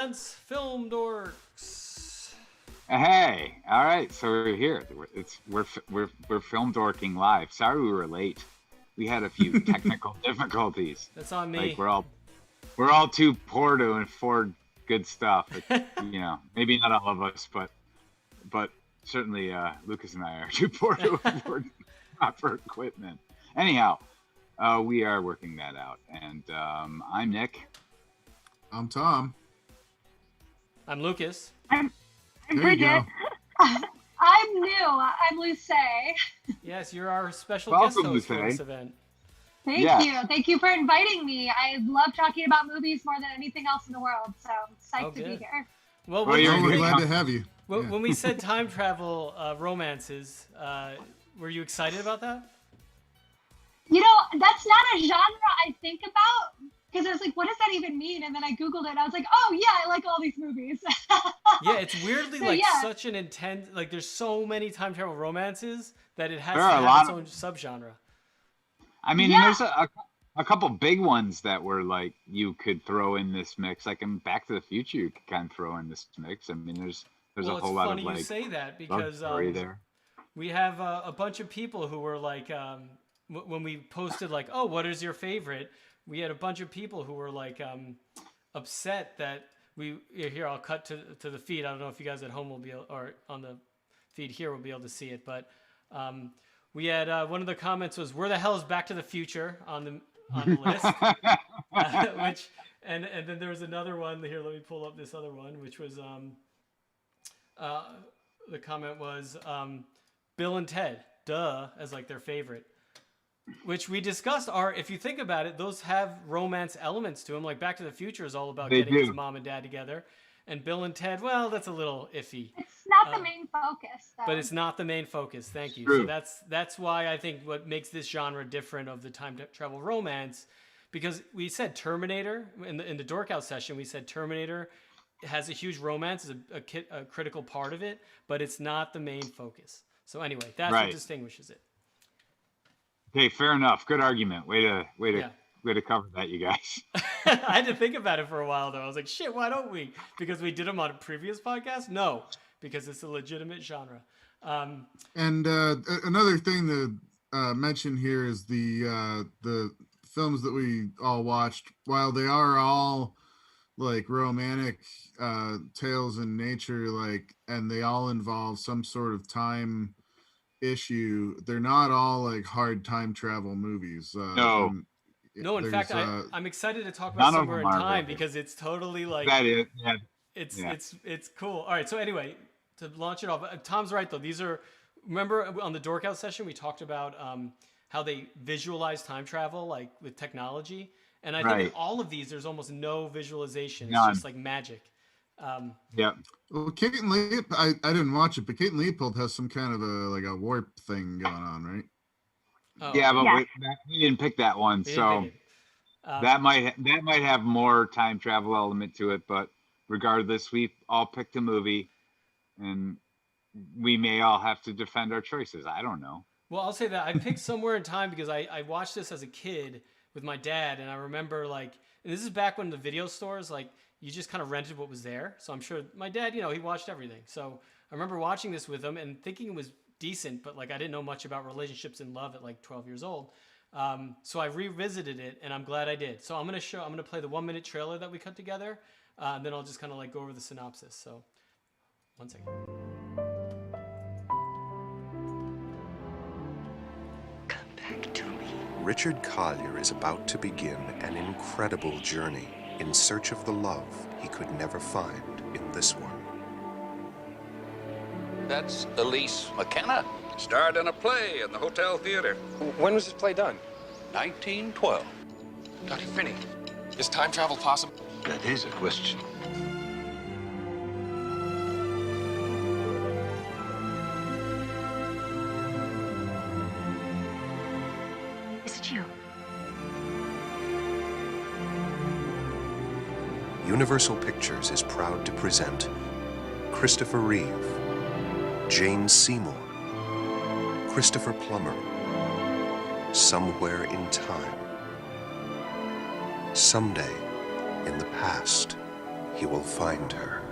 Film Dorks. Hey, all right, so we're here. We're film dorking live. Sorry we were late. We had a few technical difficulties. That's on me. Like we're all too poor to afford good stuff. Maybe not all of us, but certainly Lucas and I are too poor to afford proper equipment. Anyhow, we are working that out, and I'm Nick. I'm Tom. I'm Lucas. I'm Bridget. I'm new. I'm Lucé. Yes, you're our special Welcome, guest host for Lucé. this event. Thank you. Thank you for inviting me. I love talking about movies more than anything else in the world, so I'm psyched to be here. Well, we're glad to have you. When we said time travel romances, were you excited about that? You know, that's not a genre I think about, because I was like, what does that even mean? And then I Googled it, and I was like, oh, yeah, I like all these movies. Yeah, it's weirdly such an intense, like there's so many time travel romances that it has to have its own subgenre. I mean, there's a couple big ones that were like you could throw in this mix. Like in Back to the Future, you could kind of throw in this mix. I mean, there's a whole lot of like. It's funny you say that because there. We have a bunch of people who were like, when we posted like, oh, what is your favorite? We had a bunch of people who were like upset that here I'll cut to the feed. I don't know if you guys at home will be or on the feed here will be able to see it, but we had one of the comments was, "Where the hell is Back to the Future on the list?" Which and then there was another one here. Let me pull up this other one, which was the comment was Bill and Ted, duh, as like their favorite. Which we discussed are, if you think about it, those have romance elements to them. Like Back to the Future is all about getting his mom and dad together. And Bill and Ted, well, that's a little iffy. It's not the main focus, though. But it's not the main focus. Thank you. True. So that's why I think what makes this genre different of the time travel romance, because we said Terminator in the Dork Out session. We said Terminator has a huge romance, is a critical part of it, but it's not the main focus. So anyway, that's what distinguishes it. Okay, fair enough. Good argument. Way to cover that, you guys. I had to think about it for a while, though. I was like, shit, why don't we? Because we did them on a previous podcast? No, because it's a legitimate genre. And another thing to mention here is the films that we all watched. While they are all like romantic tales in nature, like, and they all involve some sort of time issue, they're not all like hard time travel movies. No, in fact, I'm excited to talk about Somewhere in Time because it's totally like that is, it's cool. All right, so anyway, to launch it off, Tom's right though. These are, remember on the Dork Out session we talked about how they visualize time travel like with technology, and I think in all of these there's almost no visualization. It's just like magic. Well, Kate and Leopold, I didn't watch it, but Kate and Leopold has some kind of a warp thing going on, right? Oh, we didn't pick that one, so that might have more time travel element to it. But regardless, we all picked a movie, and we may all have to defend our choices. I don't know. Well, I'll say that I picked Somewhere in Time because I watched this as a kid with my dad, and I remember like, and this is back when the video stores like, you just kind of rented what was there. So I'm sure my dad, he watched everything. So I remember watching this with him and thinking it was decent, but like I didn't know much about relationships and love at like 12 years old. So I revisited it and I'm glad I did. So I'm going to play the 1-minute trailer that we cut together. And then I'll just kind of like go over the synopsis. So 1 second. Come back to me. Richard Collier is about to begin an incredible journey in search of the love he could never find in this one. That's Elise McKenna. Starred in a play in the Hotel Theater. When was this play done? 1912. Dr. Finney, is time travel possible? That is a question. Is it you? Universal Pictures is proud to present Christopher Reeve, Jane Seymour, Christopher Plummer, Somewhere in Time. Someday, in the past, he will find her.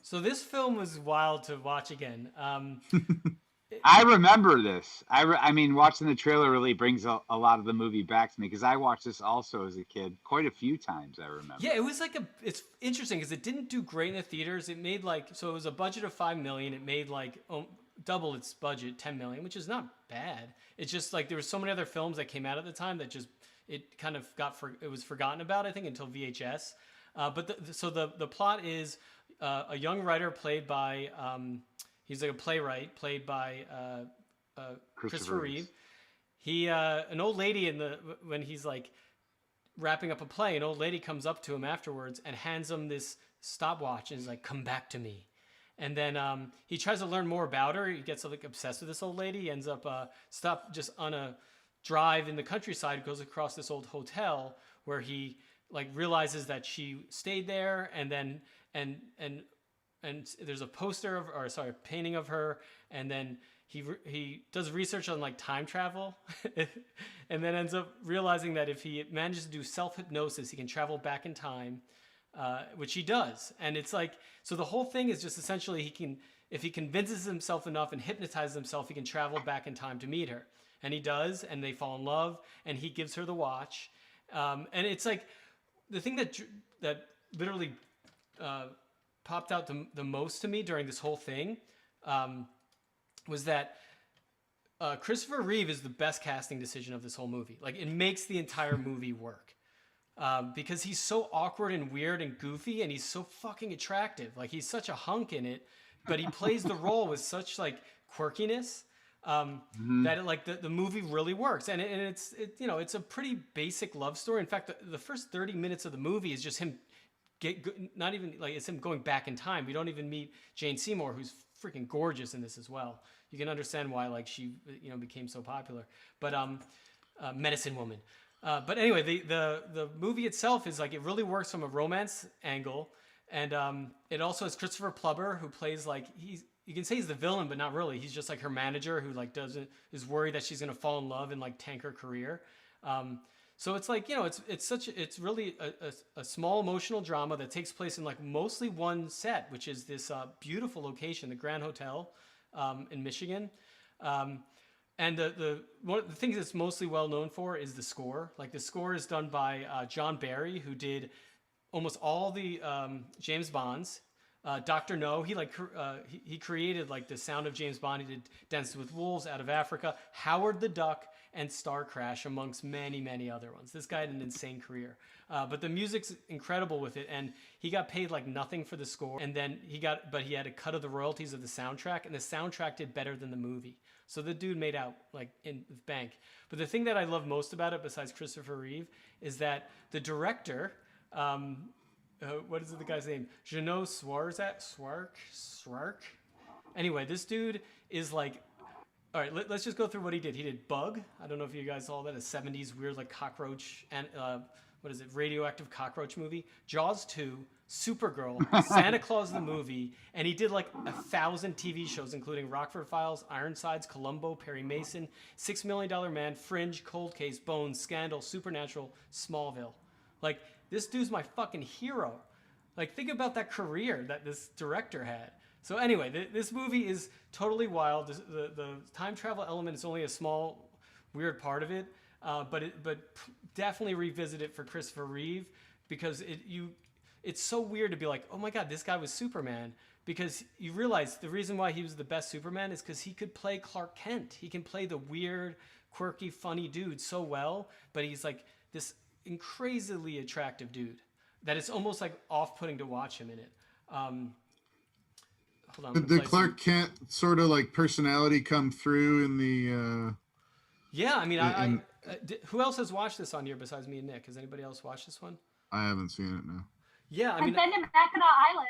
So this film was wild to watch again. I remember this. I mean, watching the trailer really brings a lot of the movie back to me because I watched this also as a kid quite a few times. I remember. Yeah, it was like it's interesting because it didn't do great in the theaters. It made so it was a budget of $5 million. It made double its budget, $10 million, which is not bad. It's just like there were so many other films that came out at the time that just it kind of it was forgotten about, I think, until VHS. But the plot is a young writer played by he's like a playwright played by Christopher Reeve. He an old lady when he's like wrapping up a play, an old lady comes up to him afterwards and hands him this stopwatch and is like, "Come back to me." And then he tries to learn more about her. He gets like obsessed with this old lady. He ends up stop just on a drive in the countryside, goes across this old hotel where he like realizes that she stayed there, and then and there's a poster a painting of her, and then he does research on like time travel and then ends up realizing that if he manages to do self-hypnosis, he can travel back in time, which he does. And it's like, so the whole thing is just essentially if he convinces himself enough and hypnotizes himself, he can travel back in time to meet her. And he does, and they fall in love, and he gives her the watch. And it's like the thing that literally popped out the most to me during this whole thing was that Christopher Reeve is the best casting decision of this whole movie. Like, it makes the entire movie work because he's so awkward and weird and goofy, and he's so fucking attractive. Like, he's such a hunk in it, but he plays the role with such like quirkiness that the movie really works. And it's it's a pretty basic love story. In fact, the first 30 minutes of the movie is just him not even like it's him going back in time. We don't even meet Jane Seymour, who's freaking gorgeous in this as well. You can understand why like she became so popular. But Medicine Woman. But anyway, the movie itself is like, it really works from a romance angle, and it also has Christopher Plummer, who plays like you can say he's the villain, but not really. He's just like her manager who like is worried that she's gonna fall in love and like tank her career. So it's like, it's really a small emotional drama that takes place in like mostly one set, which is this beautiful location, the Grand Hotel in Michigan. And one of the things it's mostly well known for is the score. Like, the score is done by John Barry, who did almost all the James Bonds. Dr. No, he created like the sound of James Bond. He did Dances with Wolves, Out of Africa, Howard the Duck, and Star Crash, amongst many, many other ones. This guy had an insane career. But the music's incredible with it, and he got paid like nothing for the score. And then he had a cut of the royalties of the soundtrack, and the soundtrack did better than the movie. So the dude made out like in the bank. But the thing that I love most about it, besides Christopher Reeve, is that the director, what is the guy's name? Jeannot Swark. Anyway, this dude is like, all right, let's just go through what he did. He did Bug. I don't know if you guys saw that, a 70s weird like cockroach and radioactive cockroach movie. Jaws 2, Supergirl, Santa Claus the movie, and he did like 1,000 TV shows, including Rockford Files, Ironsides, Columbo, Perry Mason, $6 Million Man, Fringe, Cold Case, Bones, Scandal, Supernatural, Smallville. Like, this dude's my fucking hero. Like, think about that career that this director had. So anyway, this movie is totally wild. The time travel element is only a small, weird part of it, but definitely revisit it for Christopher Reeve, because it's so weird to be like, oh my God, this guy was Superman, because you realize the reason why he was the best Superman is because he could play Clark Kent. He can play the weird, quirky, funny dude so well, but he's like this crazily attractive dude that it's almost like off-putting to watch him in it. Hold on. Did Clark Kent sort of like personality come through in the? Yeah, I mean, who else has watched this on here besides me and Nick? Has anybody else watched this one? I haven't seen it, no. Yeah, I I've mean, been to Mackinac Island.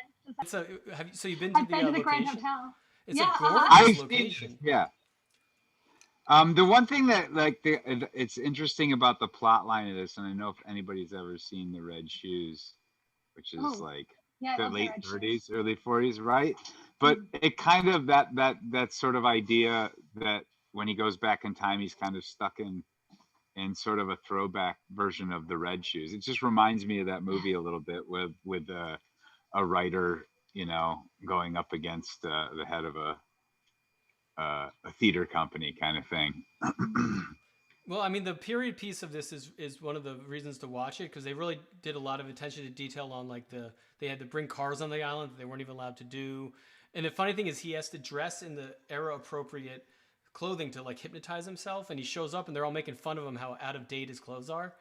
So you've been to I've been to the Grand location? Hotel. It's Yeah, a gorgeous I've location. seen, yeah. The one thing that it's interesting about the plot line of this, and I know if anybody's ever seen The Red Shoes, which is like Yeah, I the love The late Red 30s, early 40s, right? But it kind of that sort of idea that when he goes back in time, he's kind of stuck in and sort of a throwback version of the Red Shoes. It just reminds me of that movie a little bit with a writer, going up against the head of a theater company kind of thing. Well, I mean, the period piece of this is one of the reasons to watch it, because they really did a lot of attention to detail on like they had to bring cars on the island that they weren't even allowed to do. And the funny thing is he has to dress in the era appropriate clothing to like hypnotize himself, and he shows up and they're all making fun of him how out of date his clothes are.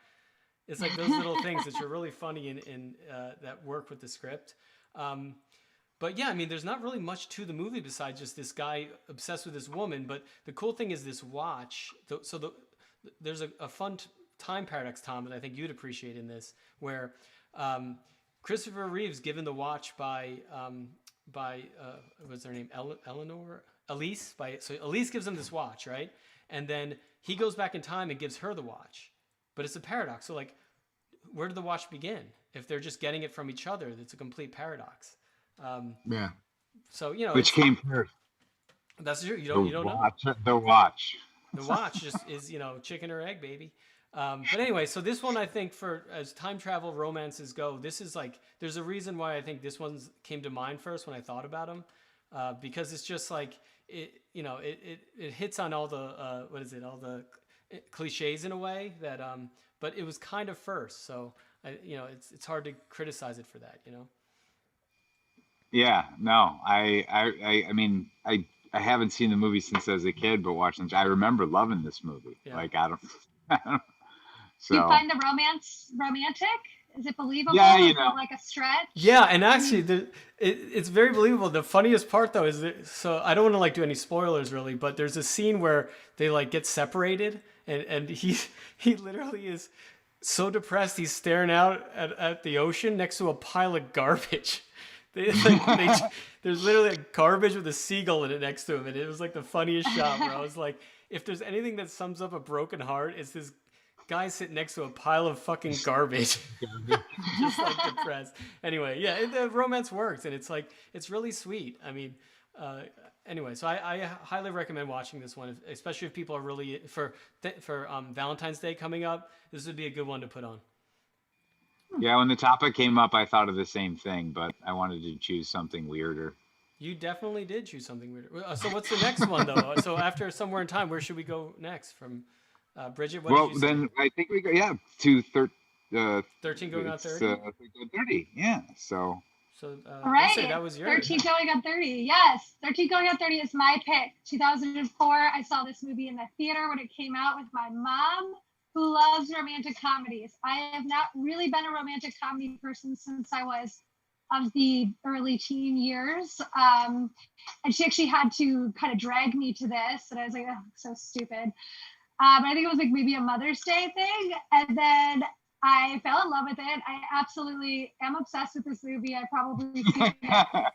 It's like those little things that are really funny in that work with the script. But yeah, I mean, there's not really much to the movie besides just this guy obsessed with this woman. But the cool thing is this watch. There's a fun time paradox, Tom, that I think you'd appreciate in this, where Christopher Reeve's given the watch by what's her name, Elise. So Elise gives him this watch, right? And then he goes back in time and gives her the watch. But it's a paradox. So like, where did the watch begin? If they're just getting it from each other, it's a complete paradox. Yeah. So which came first? That's true. You don't know. The watch. The watch just is chicken or egg, baby. But anyway, so this one I think as time travel romances go, this is like there's a reason why I think this one came to mind first when I thought about them, because it's just like it hits on all the all the cliches in a way that but it was kind of first, so it's hard to criticize it for that. Yeah, no, I mean, I haven't seen the movie since I was a kid, but watching, I remember loving this movie. Yeah. Like, I don't. So. Do you find the romance romantic? Is it believable? Yeah, Is it like a stretch? Yeah, and actually, it's very believable. The funniest part, though, is so I don't want to like do any spoilers really, but there's a scene where they like get separated, and he literally is so depressed he's staring out at the ocean next to a pile of garbage. There's literally a garbage with a seagull in it next to him, and it was like the funniest shot where I was like, if there's anything that sums up a broken heart, it's this guy sitting next to a pile of fucking garbage. Just like depressed. Anyway, yeah, the romance works, and it's really sweet. I mean, anyway, so I highly recommend watching this one, especially if people are really for Valentine's Day coming up. This would be a good one to put on. Yeah, when the topic came up, I thought of the same thing, but I wanted to choose something weirder. You definitely did choose something weirder. So what's the next one, though? So after Somewhere in Time, where should we go next? From Bridget, what did you say? I think we go, to 13 going on 30? 30, yeah, so. So, all right, Lucé, that was yours. 13 going on 30, yes. 13 going on 30 is my pick. 2004, I saw this movie in the theater when it came out with my mom, who loves romantic comedies. I have not really been a romantic comedy person since I was of the early teen years. And she actually had to kind of drag me to this. And I was like, oh, so stupid. But I think it was like maybe a Mother's Day thing. And then I fell in love with it. I absolutely am obsessed with this movie. I probably seen it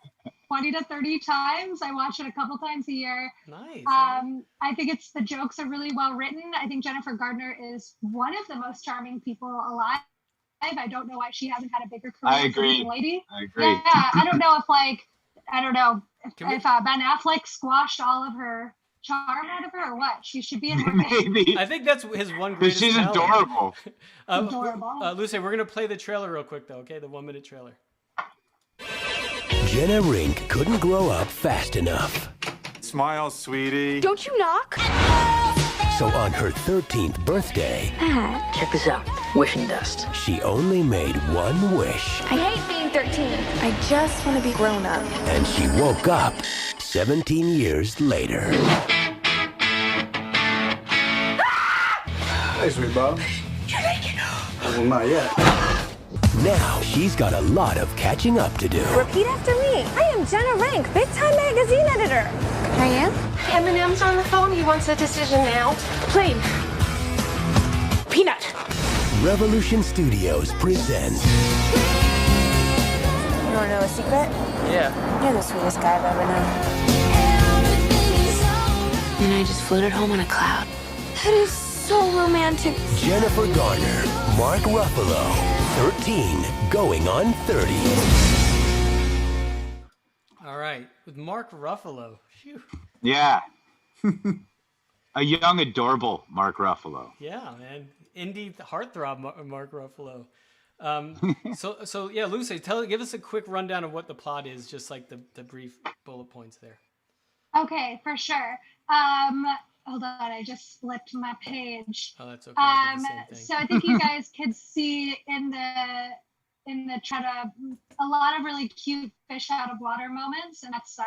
20 to 30 times. I watch it a couple times a year. Nice. I think the jokes are really well written. I think Jennifer Gardner is one of the most charming people alive. I don't know why she hasn't had a bigger career. I agree. Lady. I agree. Yeah, I don't know if Ben Affleck squashed all of her charm out of her or what. She should be in more Maybe. I think that's his one greatest she's talent. adorable. Adorable. Lucé, we're going to play the trailer real quick, though, okay? The 1-minute trailer. Jenna Rink couldn't grow up fast enough. Smile, sweetie. Don't you knock? So on her 13th birthday... Check this out. Wishing dust. She only made one wish. I hate being 13. I just want to be grown up. And she woke up 17 years later. Hey, sweet Bob. You're naked. Well, not yet. Now she's got a lot of catching up to do. Repeat after me. I am Jenna Rink, Big Time Magazine editor. I am? Eminem's on the phone. He wants a decision now. Plain. Peanut. Revolution Studios presents... You want to know a secret? Yeah. You're the sweetest guy I've ever known. And I just floated home on a cloud. That is so romantic. Jennifer Garner, Mark Ruffalo, 13 going on 30. All right. With Mark Ruffalo. Phew. Yeah. A young, adorable Mark Ruffalo. Yeah, man. Indie heartthrob Mark Ruffalo. So yeah, Lucy, give us a quick rundown of what the plot is, just like the brief bullet points there. Okay, for sure. Hold on, I just flipped my page. Oh, that's okay. I did the same thing. So I think you guys could see in the trailer a lot of really cute fish out of water moments, and that's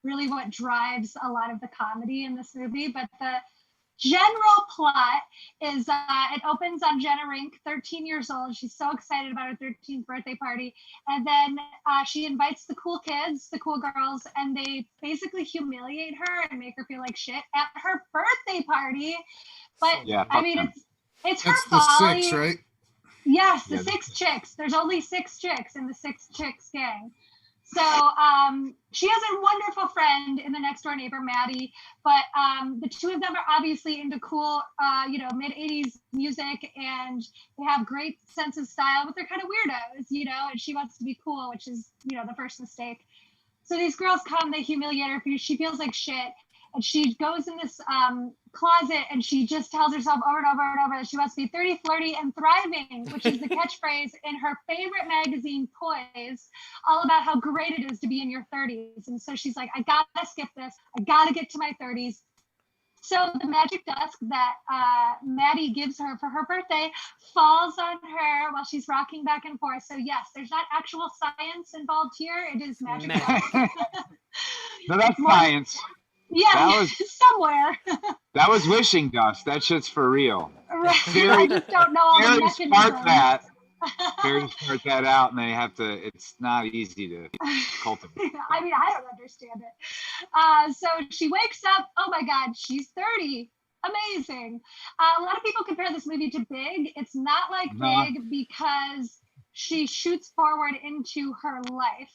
really what drives a lot of the comedy in this movie. But the general plot is it opens on Jenna Rink, 13 years old. She's so excited about her 13th birthday party. And then she invites the cool kids, the cool girls, and they basically humiliate her and make her feel like shit at her birthday party. But yeah, I mean, it's her That's folly. the 6, right? Yes, the 6 chicks. There's only 6 chicks in the 6 chicks gang. So she has a wonderful friend in the next door neighbor, Maddie, but the two of them are obviously into cool, mid-'80s music, and they have great sense of style, but they're kind of weirdos, and she wants to be cool, which is, the first mistake. So these girls come, they humiliate her, she feels like shit, and she goes in this closet and she just tells herself over and over and over that she wants to be 30, flirty, and thriving, which is the catchphrase in her favorite magazine, Poise, all about how great it is to be in your 30s. And so she's like, I gotta skip this. I gotta get to my 30s. So the magic dust that Maddie gives her for her birthday falls on her while she's rocking back and forth. So yes, there's not actual science involved here. It is magic dust. No, that's science. Yeah, that was, somewhere. That was wishing dust. That shit's for real. Right. I just don't know all the mechanisms. Fairies part that out, and they have to. It's not easy to cultivate. I mean, I don't understand it. So she wakes up. Oh my God, she's 30. Amazing. A lot of people compare this movie to Big. It's not like Big because she shoots forward into her life.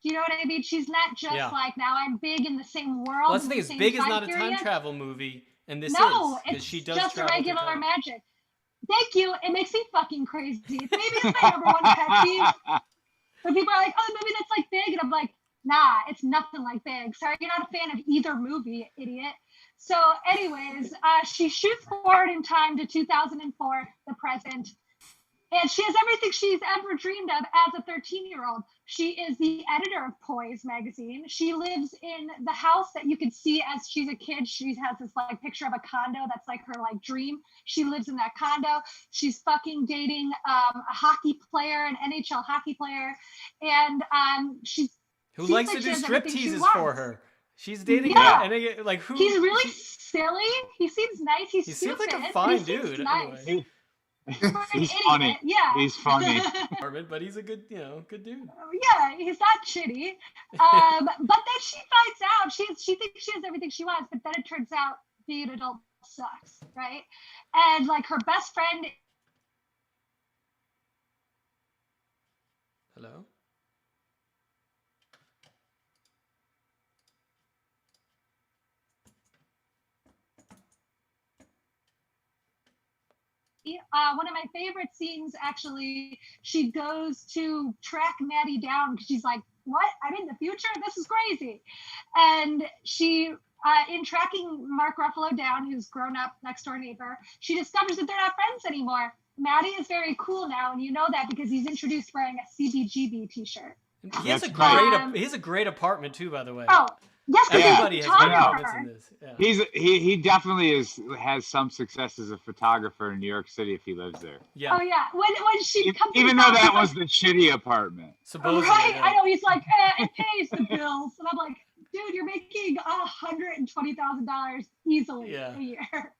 Do you know what I mean? She's not just like, now I'm big in the same world. Well, that's the thing is, Big is not a time travel movie, and this is. No, it's she does just a regular magic. Thank you. It makes me fucking crazy. Maybe it's my number one pet peeve. But people are like, oh, the movie that's like Big. And I'm like, nah, it's nothing like Big. Sorry, you're not a fan of either movie, idiot. So anyways, she shoots forward in time to 2004, the present. And she has everything she's ever dreamed of as a 13-year-old. She is the editor of Poise magazine. She lives in the house that you could see as she's a kid. She has this like picture of a condo that's like her like dream. She lives in that condo. She's fucking dating a hockey player, an NHL hockey player, and she's who likes to do strip teases for her. She's dating like who? He's really silly. He seems nice. He seems like a fine dude. Nice. Anyway. He's funny. Yeah. He's funny. But he's a good, good dude. Yeah, he's not shitty. But then she finds out she thinks she has everything she wants, but then it turns out being an adult sucks, right? And like her best friend. Hello? One of my favorite scenes, actually, she goes to track Maddie down because she's like, what? I'm in the future? This is crazy. And she, in tracking Mark Ruffalo down, who's grown up next door neighbor, she discovers that they're not friends anymore. Maddie is very cool now, and you know that because he's introduced wearing a CBGB t-shirt. He has a great apartment too, by the way. Oh, yes, everybody has great apartments in this. Yeah. He definitely has some success as a photographer in New York City if he lives there. Yeah. Oh yeah. When she comes, even though that was the shitty apartment. Supposedly, right? Yeah. I know. He's like, it pays the bills, and I'm like, dude, you're making $120,000 easily a year.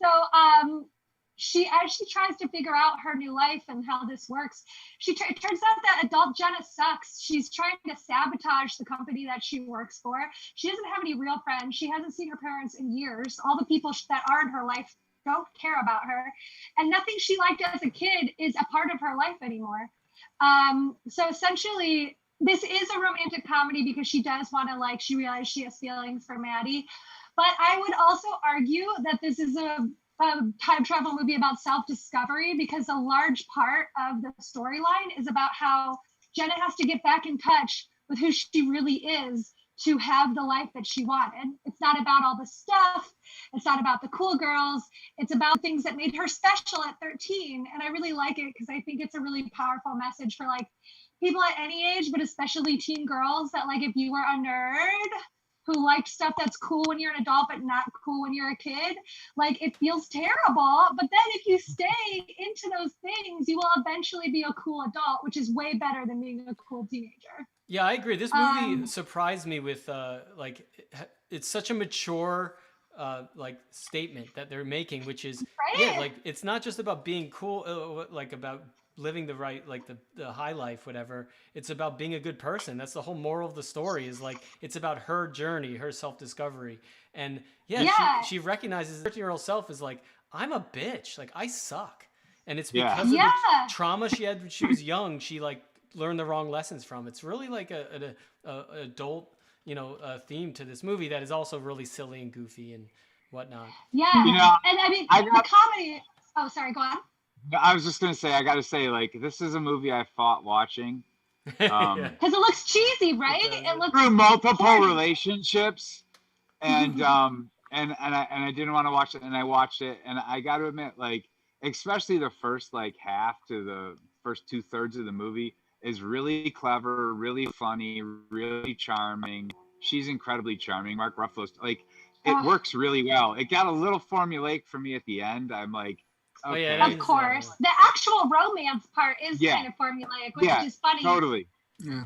So as she tries to figure out her new life and how this works, it turns out that adult Jenna sucks. She's trying to sabotage the company that she works for. She doesn't have any real friends. She hasn't seen her parents in years. All the people that are in her life don't care about her. And nothing she liked as a kid is a part of her life anymore. So essentially, this is a romantic comedy because she does want to she realizes she has feelings for Maddie. But I would also argue that this is a time travel movie about self-discovery because a large part of the storyline is about how Jenna has to get back in touch with who she really is to have the life that she wanted. It's not about all the stuff. It's not about the cool girls. It's about things that made her special at 13. And I really like it because I think it's a really powerful message for like people at any age, but especially teen girls, that like if you were a nerd who liked stuff that's cool when you're an adult but not cool when you're a kid, like it feels terrible. But then if you stay into those things, you will eventually be a cool adult, which is way better than being a cool teenager. Yeah, I agree. This movie surprised me with like it's such a mature like statement that they're making, which is yeah, like it's not just about being cool, like about living the right, like the high life, whatever. It's about being a good person. That's the whole moral of the story, is like it's about her journey, her self-discovery. And yeah. She recognizes her 13-year-old self is like, I'm a bitch, like I suck. And it's because of the trauma she had when she was young, she like learned the wrong lessons from. It's really like a adult, you know, theme to this movie that is also really silly and goofy and whatnot. Yeah, you know, and I mean the comedy. Oh, sorry, go on. I was just gonna say, I gotta say, like, this is a movie I fought watching. Because it looks cheesy, right? It looks through multiple relationships, and I didn't want to watch it, and I watched it, and I got to admit, like, especially the first like half to the first 2/3 of the movie is really clever, really funny, really charming. She's incredibly charming. Mark Ruffalo's like, it works really well. It got a little formulaic for me at the end. I'm like, okay. Of course, the actual romance part is kind of formulaic, which is funny. Totally. Yeah.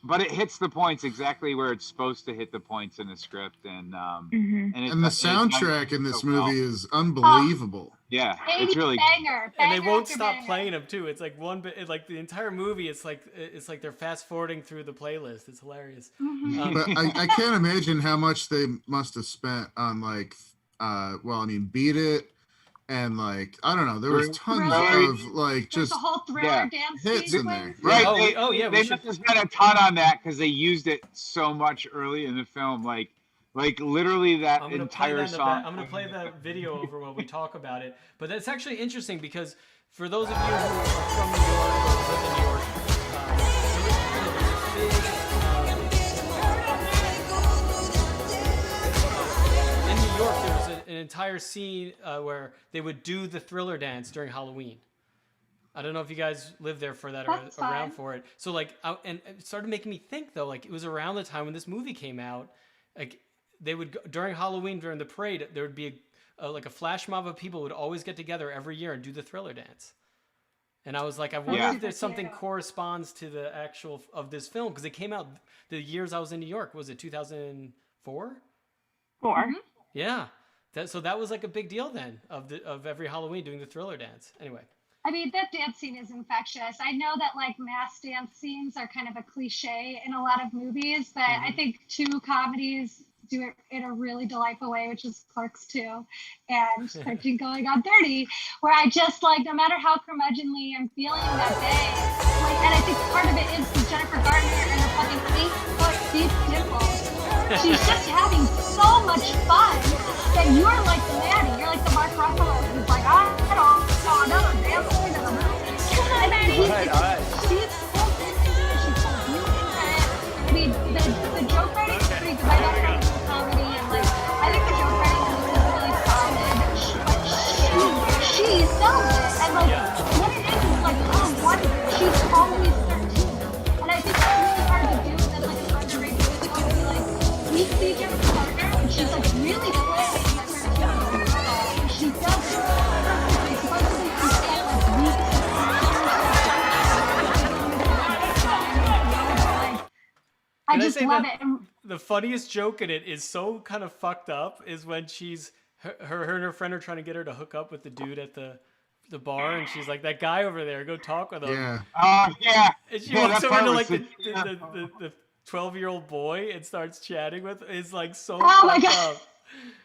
But it hits the points exactly where it's supposed to hit the points in the script, and the soundtrack in this movie is unbelievable. Yeah, it's really banger, and they won't stop playing them too. It's like one bit, like the entire movie. It's like they're fast forwarding through the playlist. It's hilarious. But I can't imagine how much they must have spent on like, Beat It. And like, I don't know, there was tons of like just the whole Thriller dance hits in there. Right. They must have spent a ton on that because they used it so much early in the film. Like literally that entire song. I'm gonna play the video over while we talk about it. But that's actually interesting because for those of you who are from New York or live in New York, in New York there was an entire scene where they would do the Thriller dance during Halloween. I don't know if you guys lived there for that or around for it. So like, and it started making me think though, like it was around the time when this movie came out, like they would go, during Halloween, during the parade, there would be like a flash mob of people would always get together every year and do the Thriller dance. And I was like, I wonder if there's something corresponds to the actual of this film, because it came out the years I was in New York. Was it 2004? 4. Mm-hmm. Yeah. So that was like a big deal then of every Halloween doing the Thriller dance. Anyway. I mean, that dance scene is infectious. I know that like mass dance scenes are kind of a cliche in a lot of movies, but I think 2 comedies do it in a really delightful way, which is Clerks 2 and 13 Going on 30, where I just like, no matter how curmudgeonly I'm feeling that day, like, and I think part of it is Jennifer Garner and her fucking 8-foot deep dimples. She's just having so much fun that you're like the Maddie, you're like the Mark Ruffalo who's like, I don't know another damn thing in the movie. And then she's so good, she's so beautiful. I mean, the joke writing is pretty good. My best friend is a comedy, and like, I think the joke writing is really solid. But she sells it, and like, what it is like, she's always 13, and I think that's really hard to do. That's like an underrated movie. Like, we see Jennifer Garner, and she's like really slim. She does it perfectly. Supposedly she spent like weeks. I just love it. The funniest joke in it is so kind of fucked up is when she's her and her friend are trying to get her to hook up with the dude at the bar, and she's like, that guy over there, go talk with him. Yeah. Yeah. And she walks over to like the 12-year-old boy and starts chatting with him. It's like so fucked up.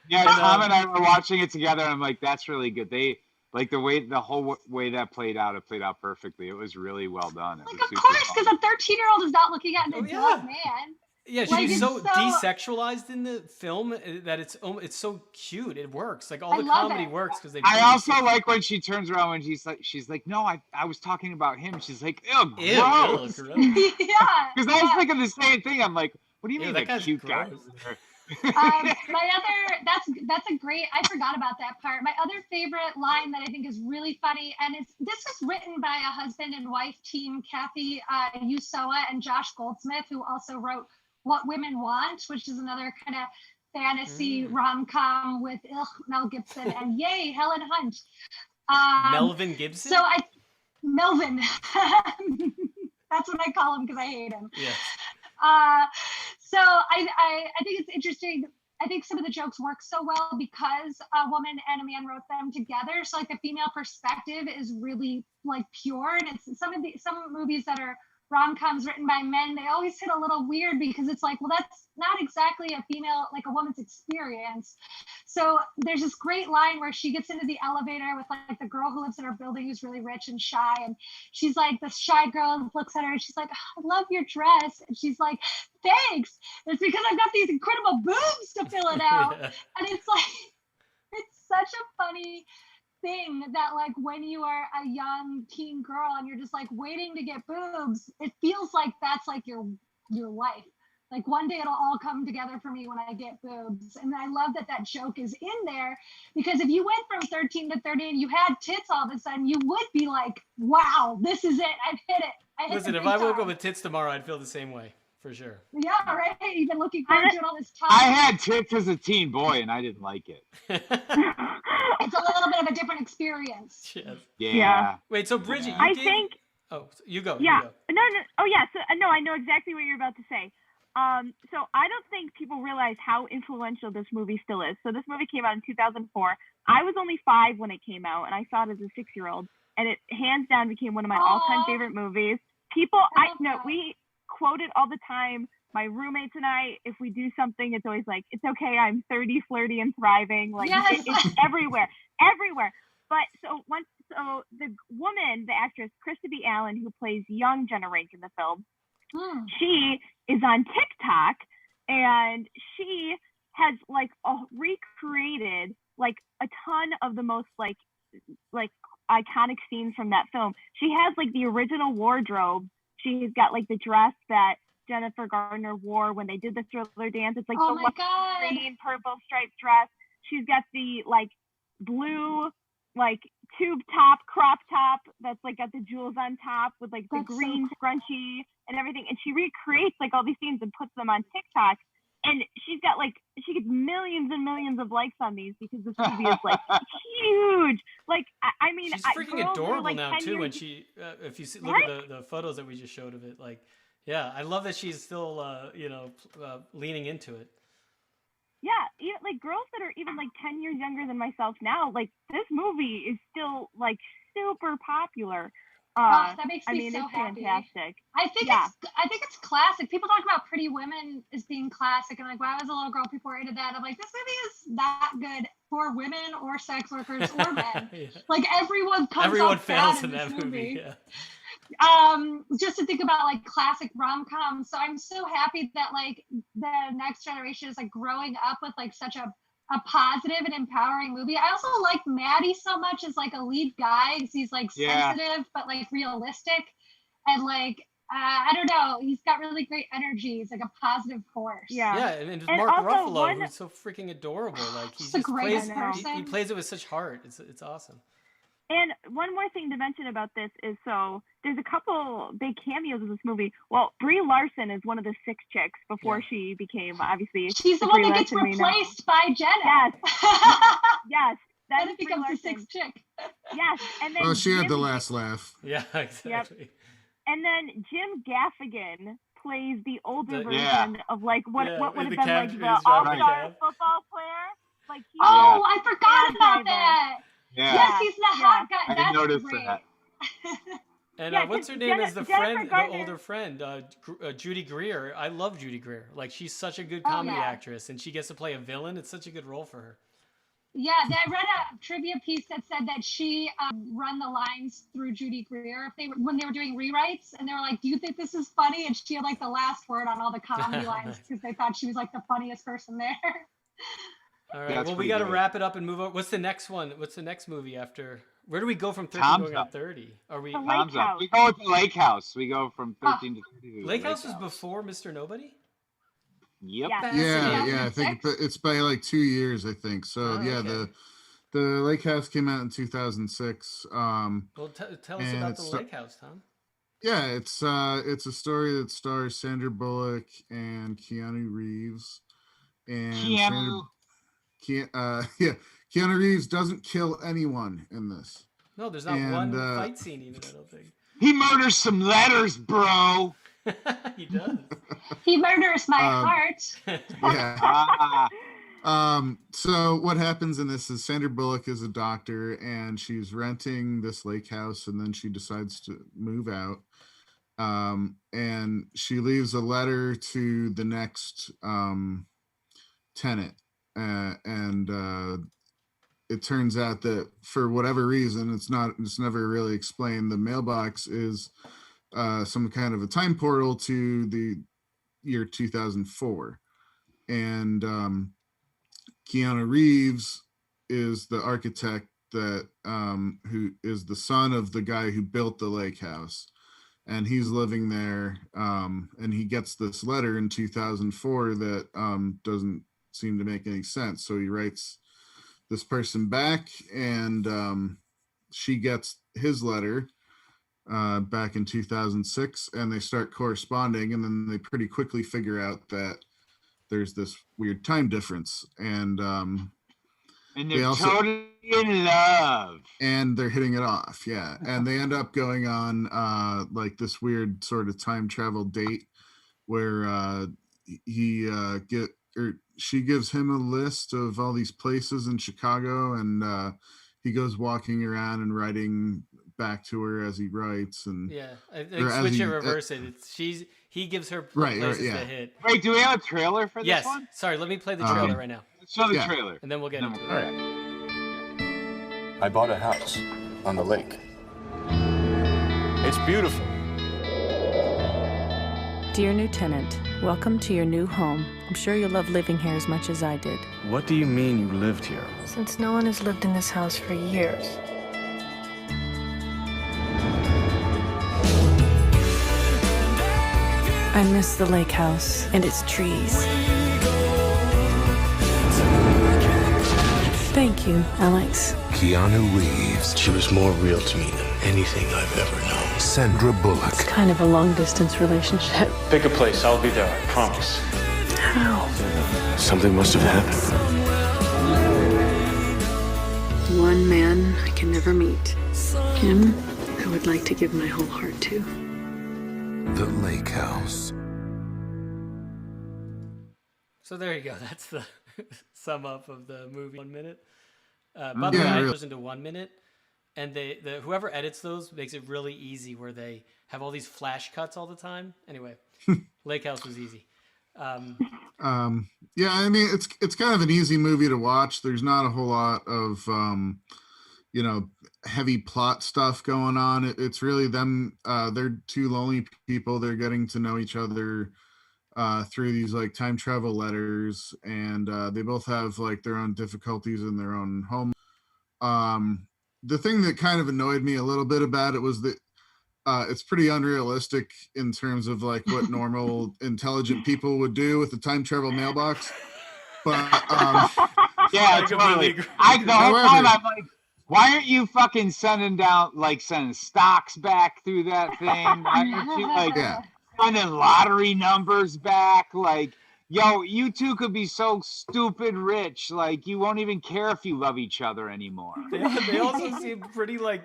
Yeah, Tom and I were watching it together, and I'm like, that's really good. They like the whole way that played out. It played out perfectly. It was really well done. Like, of course, because a 13-year-old is not looking at an adult man. Yeah, she's so desexualized in the film that it's so cute. It works. Like all the comedy works because they. I also like when she turns around when she's like, no, I was talking about him. She's like, ew, gross. Yeah. Because I was thinking the same thing. I'm like, What do you Ew, mean that the guy's cute guy? gross. over there? My other that's a great. I forgot about that part. My other favorite line that I think is really funny, and this was written by a husband and wife team, Kathy Usoa and Josh Goldsmith, who also wrote What Women Want, which is another kind of fantasy rom-com with Mel Gibson and yay Helen Hunt. Melvin Gibson. Melvin. That's what I call him because I hate him. Yes. So I think it's interesting. I think some of the jokes work so well because a woman and a man wrote them together. So like the female perspective is really like pure, and it's some movies that are rom-coms written by men, they always hit a little weird because it's like, well, that's not exactly a woman's experience. So there's this great line where she gets into the elevator with like the girl who lives in her building who's really rich and shy, and she's like, this shy girl looks at her and she's like, I love your dress, and she's like, thanks, it's because I've got these incredible boobs to fill it out. Yeah. And it's like, it's such a funny thing that like when you are a young teen girl and you're just like waiting to get boobs, it feels like that's like your life. Like one day it'll all come together for me when I get boobs. And I love that joke is in there, because if you went from 13 to 30 and you had tits all of a sudden, you would be like, wow, this is it. I've hit it. Listen, if I woke up with tits tomorrow, I'd feel the same way. For sure. Yeah, right. You've been looking forward to it all this time. I had tits as a teen boy, and I didn't like it. It's a little bit of a different experience. Yes. Yeah. Wait, so Bridget, I think. Oh, you go. Yeah. You go. No. Oh, yeah. So no, I know exactly what you're about to say. So I don't think people realize how influential this movie still is. So this movie came out in 2004. I was only 5 when it came out, and I saw it as a 6-year-old, and it hands down became one of my all-time favorite movies. People, we quote it all the time. My roommates and I, if we do something, it's always like, it's okay, I'm 30, flirty, and thriving. Like, yes. It's everywhere. But so the woman, the actress Krista B. Allen, who plays young Jenna Rank in the film, she is on TikTok, and she has like recreated like a ton of the most like iconic scenes from that film. She has like the original wardrobe. She's got like the dress that Jennifer Garner wore when they did the Thriller dance. It's like the green, purple striped dress. She's got the like blue, like tube top, crop top that's like got the jewels on top with like the green scrunchie and everything. And she recreates like all these scenes and puts them on TikTok. And she gets millions and millions of likes on these because this movie is like huge. Like, I mean, she's freaking adorable like now too. And she, if you look at the photos that we just showed of it, like, yeah, I love that she's still, leaning into it. Yeah, even, like girls that are even like 10 years younger than myself now, like this movie is still like super popular. That makes me so it's happy. Fantastic. I think it's classic. People talk about Pretty Women as being classic, and like when I was a little girl, people were into that. I'm like, this movie is that good for women or sex workers or men. Yeah. Like everyone fails in that movie. Yeah. Just to think about like classic rom-coms. So I'm so happy that like the next generation is like growing up with like such a positive and empowering movie. I also like Maddie so much as like a lead guy because he's like sensitive but like realistic, and like I don't know, he's got really great energy. He's like a positive force. Yeah, and Mark Ruffalo, who's so freaking adorable. Like he just plays it with such heart. It's awesome. And one more thing to mention about this is, so there's a couple big cameos in this movie. Well, Brie Larson is one of the 6 chicks before she became, obviously, she's the one that gets replaced by Jenna. Yes. Yes. Then it becomes the 6th chick. Yes. And then she had the last laugh. Yeah, exactly. Yep. And then Jim Gaffigan plays the older version of like what would have been like the all-star football player. Like I forgot about that. Yeah. Yes, he's the hot guy. I noticed that. And what's her name? Is the friend, the older friend, Judy Greer. I love Judy Greer. Like she's such a good comedy actress, and she gets to play a villain. It's such a good role for her. Yeah, I read a trivia piece that said that she run the lines through Judy Greer when they were doing rewrites, and they were like, "Do you think this is funny?" And she had like the last word on all the comedy lines because they thought she was like the funniest person there. All right. Well, we got to wrap it up and move on. What's the next one? What's the next movie after? Where do we go from 13 going on 30? Are we? Tom's Up. We go with the Lake House. We go from 13 to 30. Lake House was before Mr. Nobody? Yep. Yeah. I think it's by like 2 years, I think. So okay. the Lake House came out in 2006. Well, tell us about the Lake House, Tom. Yeah, it's a story that stars Sandra Bullock and Keanu Reeves. And Keanu Reeves doesn't kill anyone in this. No, there's not one fight scene even, I don't think. He murders some letters, bro. He does. He murders my heart. Yeah. So what happens in this is Sandra Bullock is a doctor and she's renting this lake house, and then she decides to move out. And she leaves a letter to the next tenant. And it turns out that for whatever reason, it's never really explained, the mailbox is some kind of a time portal to the year 2004. And Keanu Reeves is the architect that who is the son of the guy who built the lake house, and he's living there, and he gets this letter in 2004 that doesn't seem to make any sense. So he writes this person back, and she gets his letter back in 2006, and they start corresponding, and then they pretty quickly figure out that there's this weird time difference, and they're totally in love, and they're hitting it off. Yeah. And they end up going on like this weird sort of time travel date where she gives him a list of all these places in Chicago, and he goes walking around and writing back to her as he writes. And switch it, reverse it. He gives her places to hit. Wait, do we have a trailer for this one? Sorry, let me play the trailer right now. Show the trailer, and then we'll get into it. All right. I bought a house on the lake. It's beautiful. Dear new tenant, welcome to your new home. I'm sure you'll love living here as much as I did. What do you mean you lived here? Since no one has lived in this house for years. I miss the lake house and its trees. Thank you, Alex. Keanu Reeves. She was more real to me than anything I've ever known. Sandra Bullock. It's kind of a long-distance relationship. Pick a place, I'll be there, I promise. How? Something must have happened. One man I can never meet. Him, I would like to give my whole heart to. The Lake House. So there you go. That's the sum up of the movie. 1 minute. By the way, I listened to 1 minute, and whoever edits those makes it really easy, where they have all these flash cuts all the time. Anyway, Lake House was easy. Yeah, I mean it's kind of an easy movie to watch. There's not a whole lot of heavy plot stuff going on. It's really them. They're two lonely people. They're getting to know each other through these like time travel letters, and they both have like their own difficulties in their own home. The thing that kind of annoyed me a little bit about it was that it's pretty unrealistic in terms of like what normal intelligent people would do with the time travel mailbox. But yeah, totally. The whole time I'm like, why aren't you fucking sending stocks back through that thing? Why aren't you sending lottery numbers back? Like, yo, you two could be so stupid rich, like you won't even care if you love each other anymore. They also seem pretty like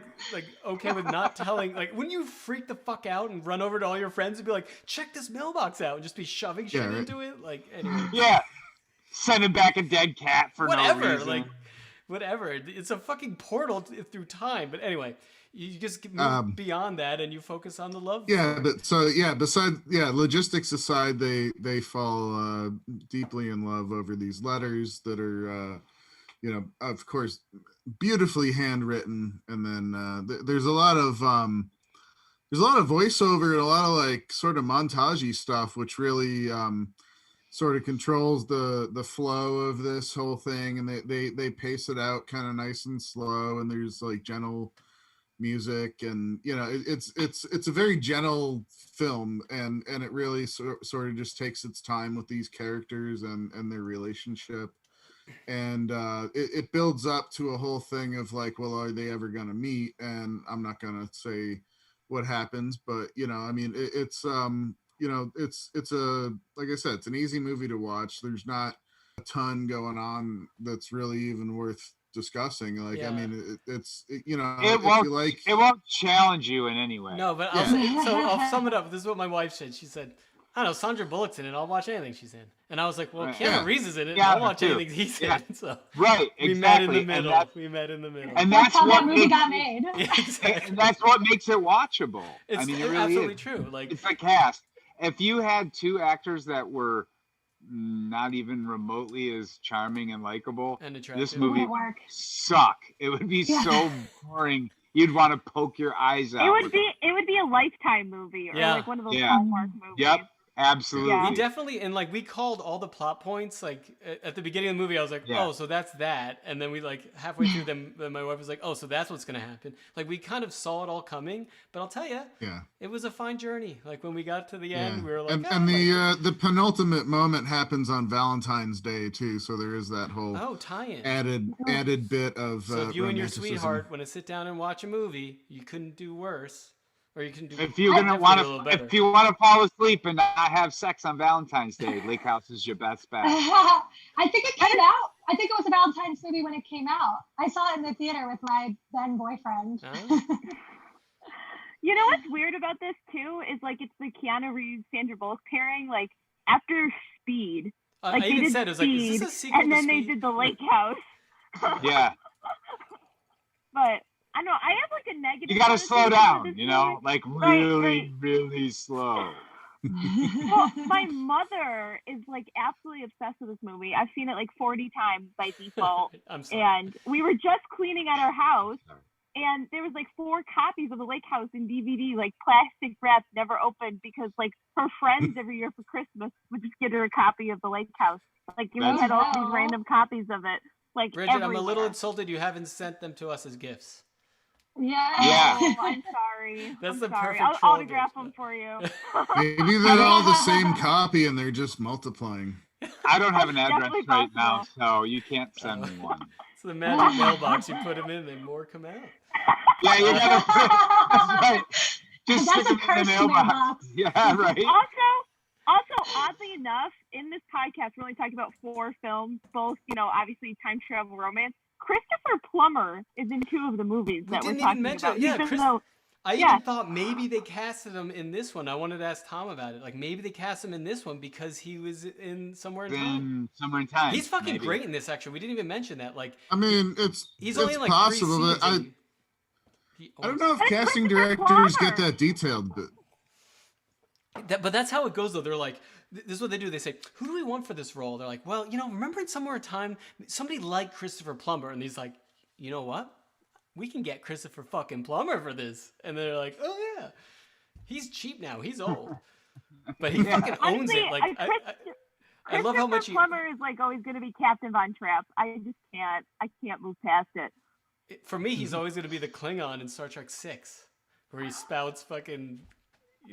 okay with not telling. Like, wouldn't you freak the fuck out and run over to all your friends and be like, check this mailbox out, and just be shoving shit into it? Like, anyway. Yeah, sending back a dead cat for no reason. Like, whatever. It's a fucking portal through time. But anyway, you just move beyond that and you focus on the love. Besides logistics aside, they fall deeply in love over these letters that are of course beautifully handwritten, and then there's a lot of voiceover and a lot of like sort of montagey stuff, which really sort of controls the flow of this whole thing, and they pace it out kind of nice and slow, and there's like gentle music, and it's a very gentle film, and it really sort of just takes its time with these characters and their relationship, and it builds up to a whole thing of like, well, are they ever gonna meet? And I'm not gonna say what happens, but it's it's a, like I said, it's an easy movie to watch. There's not a ton going on that's really even worth discussing. Like, Yeah. I mean, it won't challenge you in any way. No, but I'll sum it up. This is what my wife said. She said, I don't know, Sandra Bullock's in it. I'll watch anything she's in. And I was like, well, Keanu Reeves is in it. Yeah, I'll watch too. anything he's Yeah. in. So Right, we met in exactly. the middle. We met in the middle. And that's how what that movie makes got made. and that's what makes it watchable. It's I mean, it really absolutely is. true. Like, It's the cast. If you had two actors that were not even remotely as charming and likable, and attractive, this movie Wouldn't work. suck. It would be so boring. You'd want to poke your eyes out. It would be a Lifetime movie or Yeah. like one of those Yeah. Hallmark movies. Yep, absolutely. Yeah. we definitely, and like we called all the plot points. Like at the beginning of the movie, I was like, Yeah. oh, so that's that. And then we like halfway through, then my wife was like, oh, so that's what's gonna happen. Like we kind of saw it all coming. But I'll tell you, it was a fine journey. Like when we got to the end, we were like, and the penultimate moment happens on Valentine's Day too, so there is that whole tie-in. added bit of So if you and your romanticism. sweetheart want to sit down and watch a movie, you couldn't do worse, or you can do. If you're gonna if you want to fall asleep and not have sex on Valentine's Day, Lake House is your best bet. I think it came out. I think it was a Valentine's movie when it came out. I saw it in the theater with my then boyfriend. You know what's weird about this too is like it's the Keanu Reeves Sandra Bullock pairing. Like after Speed, like I they even did said, it was like, is Speed, this a sequel and to then they Speed? did the Lake House. Yeah, But I don't know. I have like a negative. you gotta slow connotation down. with this You know, movie. like Right. really slow. Well, my mother is like absolutely obsessed with this movie. I've seen it like 40 times by default. I'm sorry. And we were just cleaning at our house, and there was like 4 copies of the Lake House in DVD, like plastic wrapped, never opened, because like her friends every year for Christmas would just get her a copy of the Lake House. Like we That's- had all these random copies of it. Like Bridget, I'm a everywhere. little insulted you haven't sent them to us as gifts. Yeah. Oh, I'm sorry. That's I'm the sorry. perfect I'll troll autograph gift. them for you. Maybe they're all the same copy and they're just multiplying. I don't have an address Definitely right now, possible. so you can't send me one. It's the magic mailbox. You put them in, then more come out. Yeah, you gotta. That's right. Just That's stick a them in the cursed mailbox. mailbox. Yeah, right. Also, oddly enough, in this podcast, we're only talking about 4 films, both, obviously time travel romance. Christopher Plummer is in 2 of the movies that we're didn't talking even mention about. it. Yeah, Even Chris- though- I Yeah. even thought maybe they casted him in this one. I wanted to ask Tom about it. Like maybe they cast him in this one because he was in Somewhere in Time. Somewhere in Time. He's fucking maybe. great in this. Actually, we didn't even mention that. Like I mean, he's it's only in like possible, 3 but scenes. I don't know if But it's casting Christopher directors Plummer. get that detailed, but But that's how it goes, though. They're like, this is what they do. They say, who do we want for this role? They're like, well, remember in Somewhere in Time, somebody like Christopher Plummer. And he's like, you know what? We can get Christopher fucking Plummer for this. And they're like, oh, yeah. He's cheap now. He's old. But he fucking owns Honestly, it. Like, I love how much he... Plummer is like always going to be Captain Von Trapp. I just can't. I can't move past it. For me, he's always going to be the Klingon in Star Trek 6, where he spouts fucking,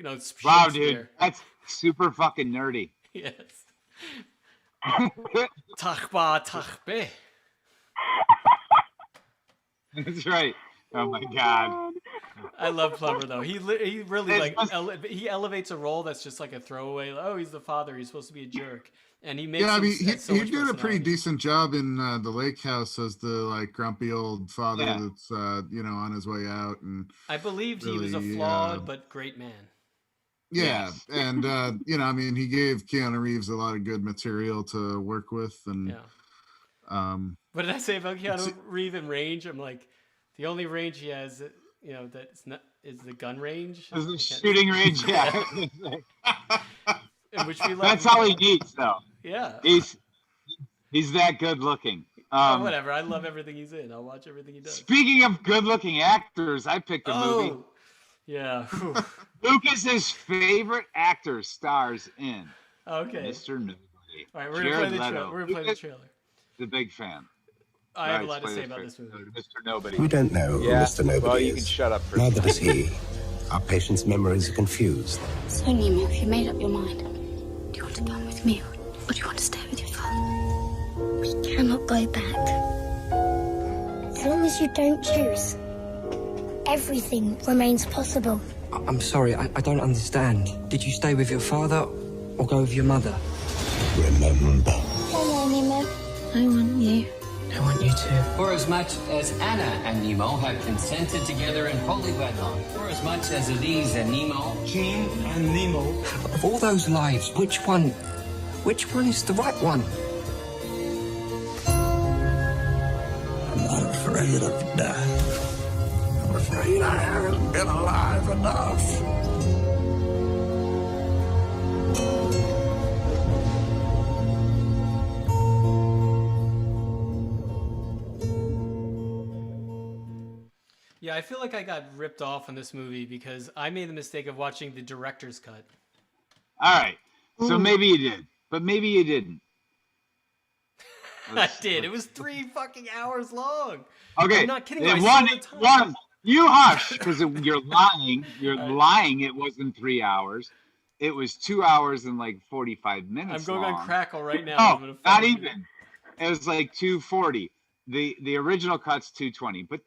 Wow, Shakespeare. dude, that's super fucking nerdy. Yes. Tachba, tachbe. That's right. Oh my god. I love Plummer though. He really It's like just- he elevates a role that's just like a throwaway. Like, oh, he's the father. He's supposed to be a jerk, and he makes. yeah, I him mean, have so he much did a pretty personality. decent job in the Lake House as the like grumpy old father Yeah. that's on his way out, and I believed he was a really, flawed but great man. yeah, Yes. and I mean, he gave Keanu Reeves a lot of good material to work with, and What did I say about Keanu Reeves in range? I'm like, the only range he has, that's not is the gun range. Is the I can't- shooting range? Yeah. In which we love That's him. all he needs, though. Yeah. He's that good looking. Oh, whatever. I love everything he's in. I'll watch everything he does. Speaking of good looking actors, I picked a movie. Oh, yeah. Whew. Lucas's favorite actor stars in Okay. Mr. Nobody. All right, we're gonna Jared play the Leto. trailer. We're gonna play the Lucas trailer. is a big fan. I have a lot to say about this movie. Mr. Nobody. We don't know who Mr. Nobody well, you is. can shut up for a Neither second. does he. Our patient's memories are confused. So, Nemo, have you made up your mind? Do you want to come with me, or do you want to stay with your father? We cannot go back. As long as you don't choose, everything remains possible. I'm sorry, I don't understand. Did you stay with your father or go with your mother? Remember. Hello, Nemo. I want you. I want you to. For as much as Anna and Nemo have consented together in holy wedlock, for as much as Elise and Nemo, Jean and Nemo. Of all those lives, which one is the right one? I'm not afraid of death. I'm afraid I haven't been alive enough. Yeah, I feel like I got ripped off in this movie because I made the mistake of watching the director's cut. All right. So maybe you did, but maybe you didn't. I did. It was 3 fucking hours long. Okay. I'm not kidding. I One, saw the time. one. You hush, because you're lying. You're lying. It wasn't 3 hours. It was 2 hours and like 45 minutes. I'm going long. on Crackle right now. Oh, I'm gonna not find it. even. It was like 240. The original cut's 220, but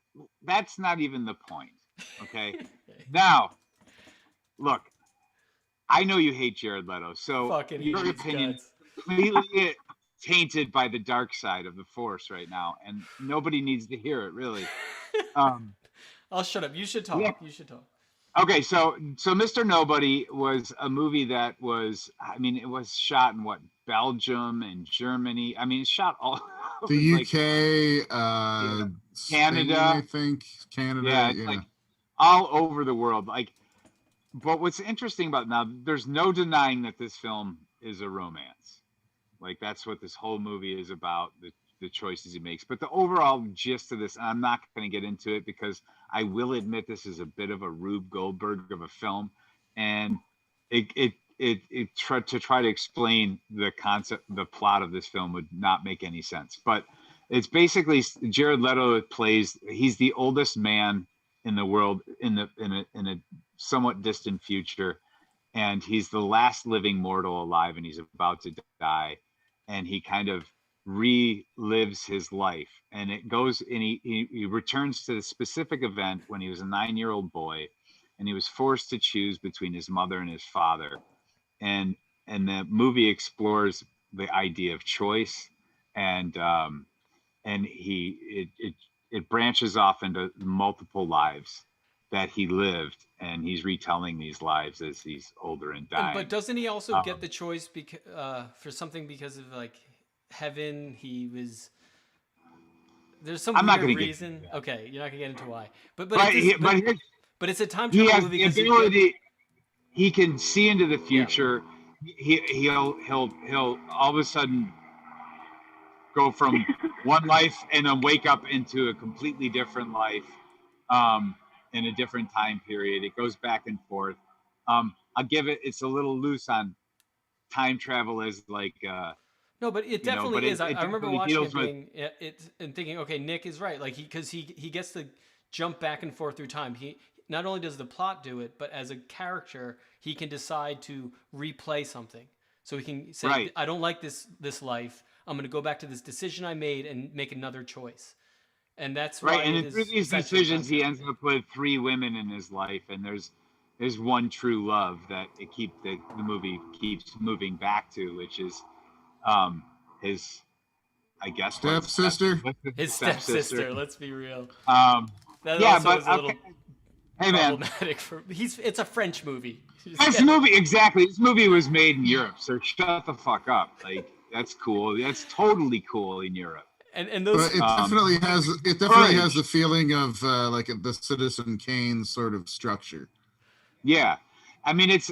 that's not even the point. Okay. Now, look, I know you hate Jared Leto, so Fucking your hate his opinion guts. completely tainted by the dark side of the force right now, and nobody needs to hear it really. I'll shut up. You should talk. Yeah. You should talk. Okay, so Mr. Nobody was a movie that was, I mean, it was shot in what, Belgium and Germany. I mean, it's shot all over, The like, UK, Canada, Spain, I think Canada. yeah, it's like all over the world. Like, but what's interesting about now, there's no denying that this film is a romance. Like, that's what this whole movie is about, the choices he makes. But the overall gist of this, and I'm not going to get into it because I will admit this is a bit of a Rube Goldberg of a film, and to try to explain the concept, the plot of this film would not make any sense. But it's basically Jared Leto plays. He's the oldest man in the world in a somewhat distant future, and he's the last living mortal alive, and he's about to die, and he kind of relives his life, and it goes, and he returns to the specific event when he was a 9-year-old boy, and he was forced to choose between his mother and his father, and the movie explores the idea of choice, and it branches off into multiple lives that he lived, and he's retelling these lives as he's older and dying. But doesn't he also get the choice for something because of like heaven? There's some weird reason. Okay, you're not gonna get into why. But it's a time travel movie because he can see into the future. Yeah. He'll all of a sudden go from one life and then wake up into a completely different life in a different time period. It goes back and forth. I'll give it's a little loose on time travel as like no, but it definitely is. I remember watching it and thinking, okay, Nick is right. Like because he gets to jump back and forth through time. He not only does the plot do it, but as a character, he can decide to replay something. So he can say, right. I don't like this life. I'm going to go back to this decision I made and make another choice. And that's right. And through these decisions, he ends up with 3 women in his life, and there's one true love that the movie keeps moving back to, which is his, I guess, stepsister. His stepsister. Let's be real. Yeah, but okay. Hey man, it's a French movie. This movie was made in Europe, so shut the fuck up. Like that's cool. That's totally cool in Europe. And those it definitely has the feeling of like the Citizen Kane sort of structure. Yeah, I mean it